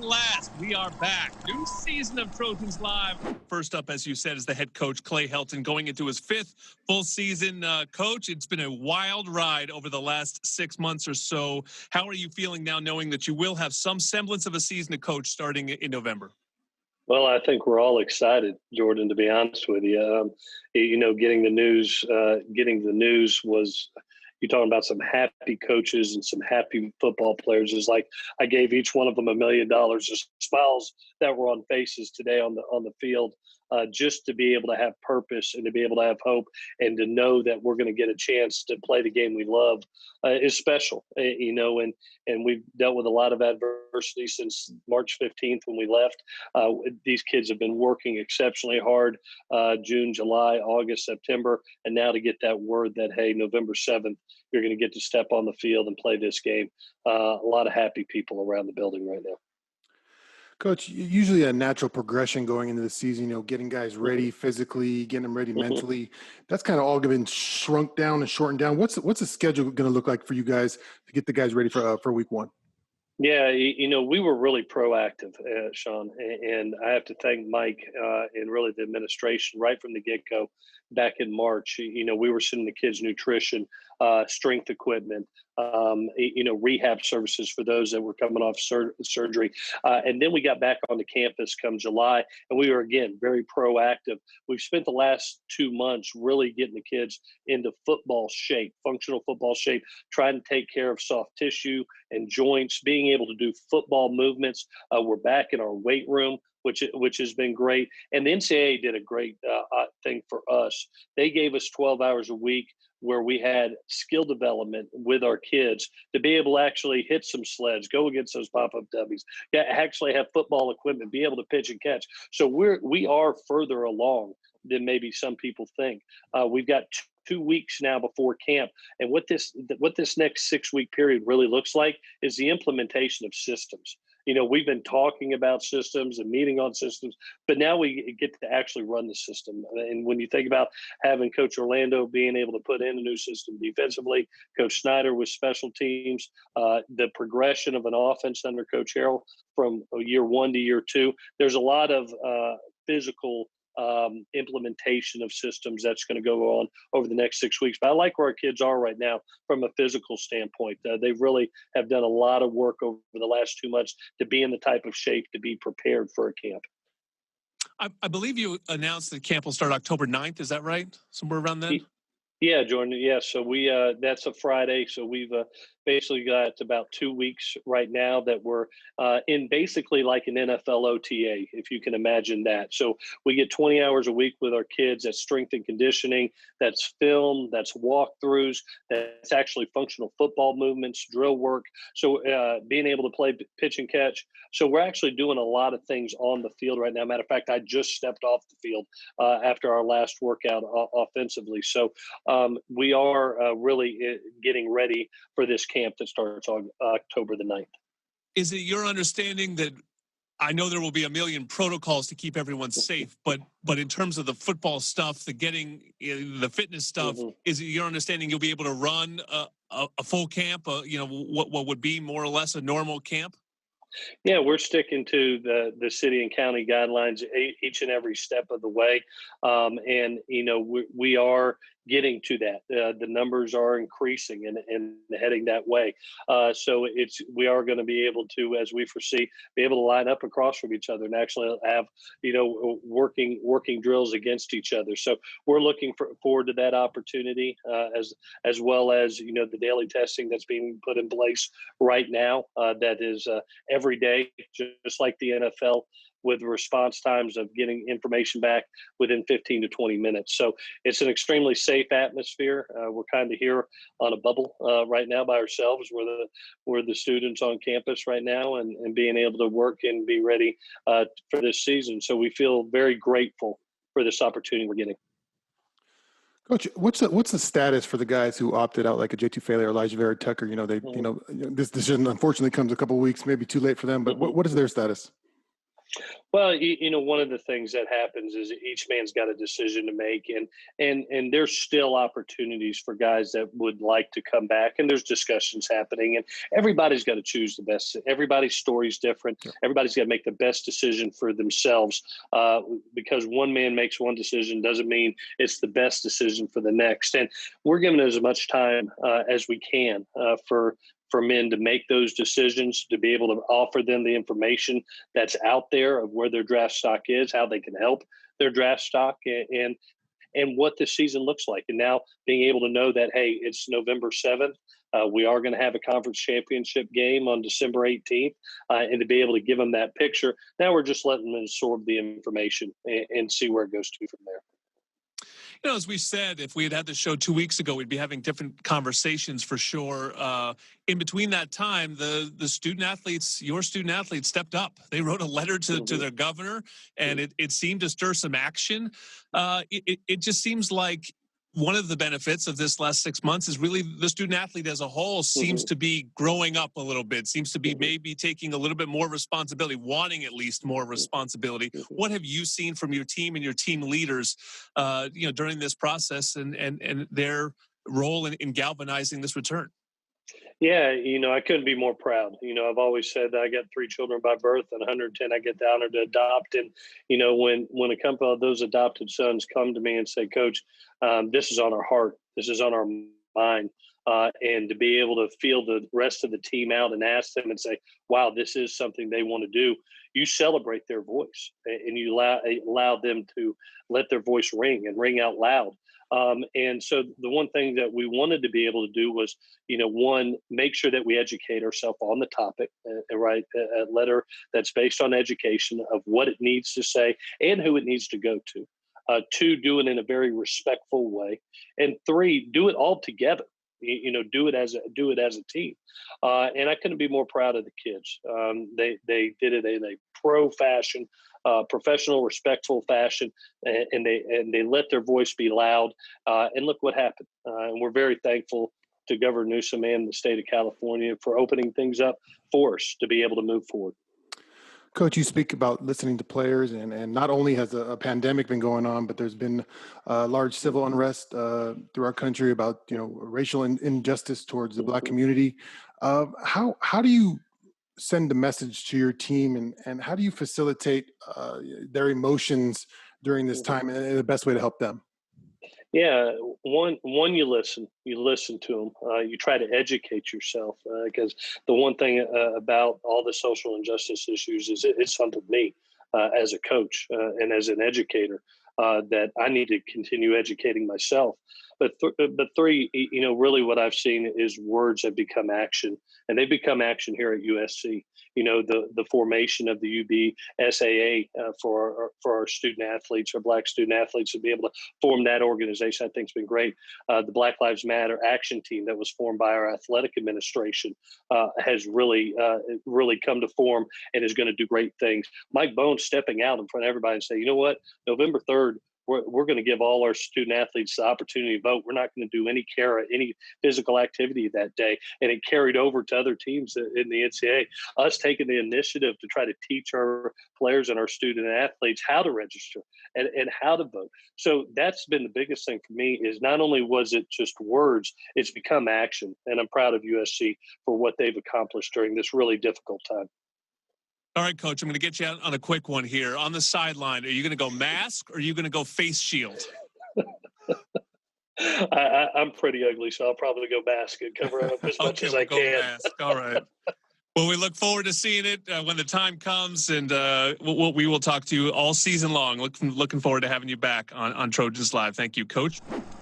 long last, we are back. New season of Trojans Live. First up, as you said, is the head coach, Clay Helton, going into his fifth full season. Coach, it's been a wild ride over the last 6 months or so. How are you feeling now, knowing that you will have some semblance of a season to coach starting in November? Well, I think we're all excited, Jordan, to be honest with you. Getting the news was, you're talking about some happy coaches and some happy football players. It's like I gave each one of them $1 million. Just smiles that were on faces today on the field, just to be able to have purpose and to be able to have hope and to know that we're going to get a chance to play the game we love is special. And we've dealt with a lot of adversity since March 15th when we left. These kids have been working exceptionally hard, June, July, August, September, and now to get that word that, hey, November 7th, you're going to get to step on the field and play this game. A lot of happy people around the building right now. Coach, usually a natural progression going into the season, getting guys ready physically, getting them ready mentally. That's kind of all been shrunk down and shortened down. What's the schedule going to look like for you guys to get the guys ready for week one? Yeah, we were really proactive, Shaun, and I have to thank Mike and really the administration right from the get-go back in March. We were sending the kids nutrition, strength equipment, rehab services for those that were coming off surgery. And then we got back onto campus come July, and we were, again, very proactive. We've spent the last 2 months really getting the kids into football shape, functional football shape, trying to take care of soft tissue and joints, being able to do football movements. We're back in our weight room, which has been great. And the NCAA did a great thing for us. They gave us 12 hours a week where we had skill development with our kids to be able to actually hit some sleds, go against those pop-up dummies, actually have football equipment, be able to pitch and catch. So we are further along than maybe some people think. We've got 2 weeks now before camp. And what this next 6-week period really looks like is the implementation of systems. We've been talking about systems and meeting on systems, but now we get to actually run the system. And when you think about having Coach Orlando being able to put in a new system defensively, Coach Snyder with special teams, the progression of an offense under Coach Harrell from year 1 to year 2, there's a lot of physical implementation of systems that's going to go on over the next 6 weeks. But I like where our kids are right now from a physical standpoint. They really have done a lot of work over the last 2 months to be in the type of shape to be prepared for a camp. I believe you announced that camp will start October 9th. Is that right? Somewhere around then? Yeah, Jordan. Yeah, so we that's a Friday. So we've basically got about 2 weeks right now that we're in basically like an NFL OTA, if you can imagine that. So we get 20 hours a week with our kids. That's strength and conditioning, that's film, that's walkthroughs, that's actually functional football movements, drill work. So being able to play pitch and catch. So we're actually doing a lot of things on the field right now. Matter of fact, I just stepped off the field after our last workout offensively. So we are really getting ready for this camp that starts on October the 9th. Is it your understanding that, I know there will be a million protocols to keep everyone safe, but in terms of the football stuff, the fitness stuff, is it your understanding you'll be able to run a full camp, what would be more or less a normal camp? Yeah, we're sticking to the city and county guidelines each and every step of the way. We are getting to that. The numbers are increasing and heading that way. So we are going to be able to, as we foresee, be able to line up across from each other and actually have, working drills against each other. So we're looking forward to that opportunity, as well as, the daily testing that's being put in place right now. That is every day, just like the NFL, with response times of getting information back within 15 to 20 minutes. So it's an extremely safe atmosphere. We're kind of here on a bubble right now by ourselves. We're the students on campus right now and being able to work and be ready for this season. So we feel very grateful for this opportunity we're getting. Coach, what's the status for the guys who opted out, like a J.T. Failey or Elijah Vera Tucker? This decision unfortunately comes a couple of weeks, maybe too late for them. But what is their status? Well, one of the things that happens is each man's got a decision to make, and there's still opportunities for guys that would like to come back, and there's discussions happening, and everybody's got to choose the best. Everybody's story is different. Everybody's got to make the best decision for themselves. Because one man makes one decision doesn't mean it's the best decision for the next. And we're giving as much time as we can for men to make those decisions, to be able to offer them the information that's out there of where their draft stock is, how they can help their draft stock, and what the season looks like. And now being able to know that, hey, it's November 7th. We are going to have a conference championship game on December 18th, and to be able to give them that picture. Now we're just letting them absorb the information and see where it goes to from there. As we said, if we had the show 2 weeks ago, we'd be having different conversations for sure. In between that time, the student athletes, your student athletes, stepped up. They wrote a letter to their governor, and it seemed to stir some action. It just seems like one of the benefits of this last 6 months is really the student athlete as a whole seems to be growing up a little bit, seems to be maybe taking a little bit more responsibility, wanting at least more responsibility. What have you seen from your team and your team leaders, during this process and their role in galvanizing this return? Yeah, I couldn't be more proud. I've always said that I got 3 children by birth and 110 I get the honor to adopt. And, when a couple of those adopted sons come to me and say, Coach, this is on our heart, this is on our mind. And to be able to feel the rest of the team out and ask them and say, wow, this is something they want to do. You celebrate their voice and you allow them to let their voice ring and ring out loud. And so the one thing that we wanted to be able to do was, one, make sure that we educate ourselves on the topic and write a letter that's based on education of what it needs to say and who it needs to go to. 2, do it in a very respectful way. And 3, do it all together. Do it as a team. And I couldn't be more proud of the kids. They did it in a pro fashion, professional, respectful fashion, and they let their voice be loud. And look what happened. And we're very thankful to Governor Newsom and the state of California for opening things up for us to be able to move forward. Coach, you speak about listening to players, and not only has a pandemic been going on, but there's been large civil unrest through our country about racial injustice towards the Black community. How do you send a message to your team, and how do you facilitate their emotions during this time, and the best way to help them? Yeah, one, you listen to them. You try to educate yourself because the one thing about all the social injustice issues is it's something me as a coach and as an educator that I need to continue educating myself. But 3, really what I've seen is words have become action, and they become action here at USC. The formation of the UB SAA for our student athletes, our Black student athletes, to be able to form that organization, I think has been great. The Black Lives Matter action team that was formed by our athletic administration has really come to form and is going to do great things. Mike Bones stepping out in front of everybody and say, you know what, November 3rd, we're going to give all our student athletes the opportunity to vote. We're not going to do any physical activity that day. And it carried over to other teams in the NCAA. Us taking the initiative to try to teach our players and our student athletes how to register and how to vote. So that's been the biggest thing for me is not only was it just words, it's become action. And I'm proud of USC for what they've accomplished during this really difficult time. All right, Coach, I'm going to get you out on a quick one here. On the sideline, are you going to go mask or are you going to go face shield? I'm pretty ugly, so I'll probably go mask and cover up as much as I can. Mask. All right. Well, we look forward to seeing it when the time comes, and we will talk to you all season long. Looking forward to having you back on Trojans Live. Thank you, Coach.